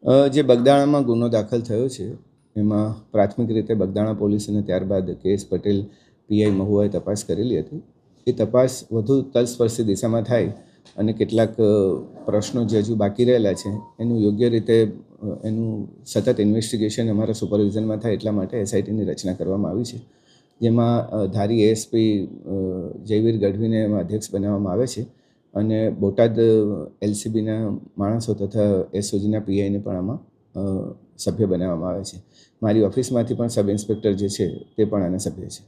જે બગદાણામાં ગુનો દાખલ થયો છે એમાં પ્રાથમિક રીતે બગદાણા પોલીસ અને ત્યારબાદ કેએસ પટેલ પીઆઈ મહુવાએ તપાસ કરેલી હતી. એ તપાસ વધુ તલસ્પર્શી દિશામાં થાય અને કેટલાક પ્રશ્નો જે હજુ બાકી રહેલા છે એનું યોગ્ય રીતે એનું સતત ઇન્વેસ્ટિગેશન અમારા સુપરવિઝનમાં થાય એટલા માટે એસઆઈટીની રચના કરવામાં આવી છે, જેમાં ધારી એએસપી જયવીર ગઢવીને એમાં અધ્યક્ષ બનાવવામાં આવે છે અને બોટાદ એલસીબીના માણસો તથા એસઓજીના પીઆઈને પણ આમાં સભ્ય બનાવવામાં આવે છે. મારી ઓફિસમાંથી પણ સબ ઇન્સ્પેક્ટર જે છે તે પણ આના સભ્ય છે.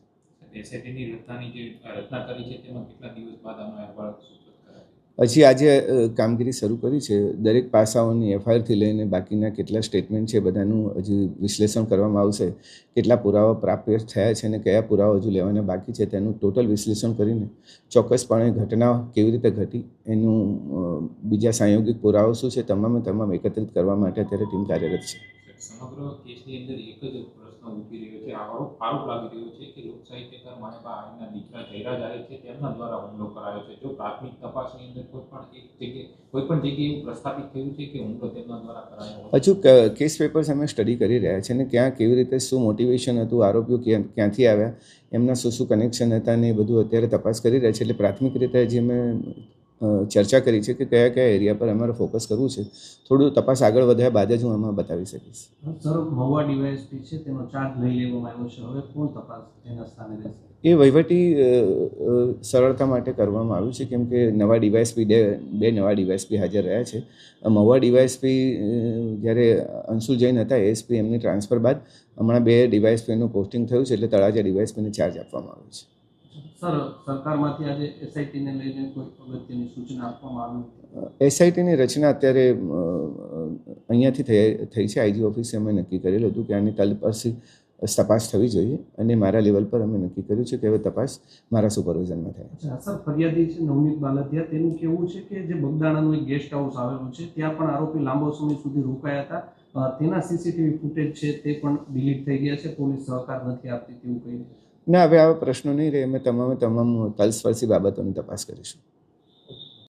એસઆઈટીની રચના કરી છે તેમાં કેટલા દિવસ બાદ આનો અહેવાલ હજી આજે કામગીરી શરૂ કરી છે. દરેક પાસાઓની એફઆઈઆરથી લઈને બાકીના કેટલા સ્ટેટમેન્ટ છે બધાનું હજી વિશ્લેષણ કરવામાં આવશે. કેટલા પુરાવા પ્રાપ્ત થયા છે અને કયા પુરાવા હજુ લેવાના બાકી છે તેનું ટોટલ વિશ્લેષણ કરીને ચોક્કસપણે ઘટના કેવી રીતે ઘટી એનું બીજા સાંયોગિક પુરાવા શું છે તમામ એકત્રિત કરવા માટે અત્યારે ટીમ કાર્યરત છે. સમગ્ર કેસની અંદર એક જ પ્રશ્ન ઉઠી રહ્યો છે, આરોપ લાગી રહ્યો છે કે લોક સાહિત્યકાર માણેબા આહીના દીકરા જયરાજ આહિર છે તેમના દ્વારા હુમલો કરાયો છે. જો પ્રાથમિક તપાસની અંદર કોઈ પણ જગ્યાએ એવું પ્રસ્થાપિત થયું છે કે હુમલો તેમના દ્વારા કરાયો? હજુ કેસ પેપર્સ અમે સ્ટડી કરી રહ્યા છે અને ક્યાં કેવી રીતે શું મોટિવેશન હતું, આરોપીઓ ક્યાંથી આવ્યા, એમના શું કનેક્શન હતા ને એ બધું અત્યારે તપાસ કરી રહ્યા છે. એટલે પ્રાથમિક રીતે જે અમે ચર્ચા કરી છે કે કયા કયા એરિયા પર અમારે ફોકસ કરવું છે. થોડું તપાસ આગળ વધ્યા બાદ જ હું આમાં બતાવી શકીશ. સર, મહુવા ડીવાયએસપી છે તેનો ચાર્જ લઈ લેવામાં આવ્યો છે, હવે કોણ તપાસ તેના સ્થાને રહેશે? એ વહીવટી સરળતા માટે કરવામાં આવ્યું છે, કેમ કે નવા ડીવાયએસપી બે નવા ડીવાયએસપી હાજર રહ્યા છે. મહુવા ડીવાયએસપી જ્યારે અંશુલ જૈન હતા એએસપી, એમની ટ્રાન્સફર બાદ હમણાં બે ડીવાયએસપીનું પોસ્ટિંગ થયું છે, એટલે તળાજા ડીવાયએસપીને ચાર્જ આપવામાં આવ્યો છે. સર, સરકારમાંથી આજે એસઆઈટીને લઈને કોઈ અગત્યની સૂચના આપવામાં આવી? એસઆઈટીની રચના અત્યારે અહીંયાથી થઈ છે. આઈજી ઓફિસે અમે નક્કી કરેલું હતું કે આની તલસ્પર્શી તપાસ થવી જોઈએ અને મારા લેવલ પર અમે નક્કી કર્યું છે કે હવે તપાસ મારા સુપરવિઝનમાં થાય. સર, ફરિયાદી છે નવનીત બાલદિયા, તેનું કહેવું છે કે જે બગદાણાનું એક ગેસ્ટ હાઉસ આવેલું છે ત્યાં પણ આરોપી લાંબો સમય સુધી રોકાયા હતા, તેના સીસીટીવી ફૂટેજ છે તે પણ ડિલીટ થઈ ગયા છે, પોલીસ સહકાર નથી આપતી તેવું કહી. ના, હવે આવા પ્રશ્નો નહીં રહે. અમે તમામ તલસ્પર્શી બાબતોની તપાસ કરીશું.